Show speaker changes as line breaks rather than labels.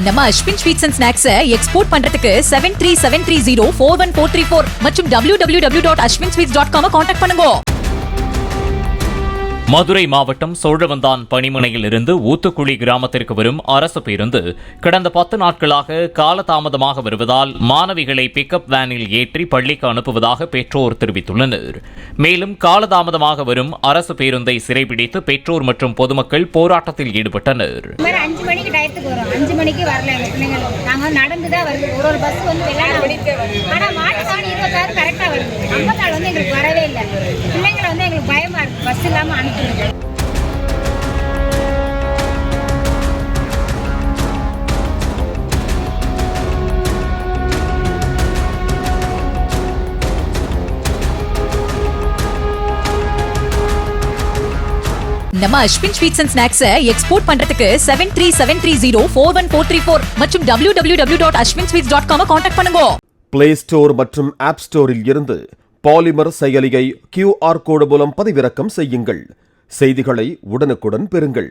நம்ம Ashwin sweets and snacks export பண்றதுக்கு 7373041434 மற்றும் www.ashwinsweets.com கான்டாக்ட் பண்ணுங்க.
மதுரை மாவட்டம் சோழவந்தான் பணிமனையில் இருந்து ஊத்துக்குழி கிராமத்திற்கு வரும் அரசு பேருந்து கடந்த 10 நாட்களாக காலதாமதமாக வருவதால் மாணவிகளை பிக்கப் வேனில் ஏற்றி பள்ளிக்கு அனுப்புவதாக பெற்றோர் தெரிவித்துள்ளனர். மேலும் காலதாமதமாக வரும் அரசு பேருந்தை சிறைபிடித்து பெற்றோர் மற்றும் பொதுமக்கள் போராட்டத்தில் ஈடுபட்டனர்.
5 மணிக்கு டயத்துக்கு வரும், 5 மணிக்கு வரல. எங்க பிள்ளைங்களும் நாங்க நடந்துதான் வருது. ஒரு பஸ் வந்து ஆனா மாட்டுக்கான 26 கரெக்டா வருது. 54 வந்து எங்களுக்கு வரவே இல்லை. பிள்ளைங்களை வந்து எங்களுக்கு பயமா இருக்கு, பஸ் இல்லாம அனுப்புறது.
நம்ம Ashwin sweets and snacks export பண்றதுக்கு 7373041434 மற்றும் www.ashwinsweets.com கான்டாக்ட் பண்ணுங்க.
பிளே ஸ்டோர் மற்றும் ஆப் ஸ்டோரில் இருந்து பாலிமர் செயலியை QR கோடு மூலம் பதிவிறக்கம் செய்யுங்கள். செய்திகளை உடனுக்குடன் பெறுங்கள்.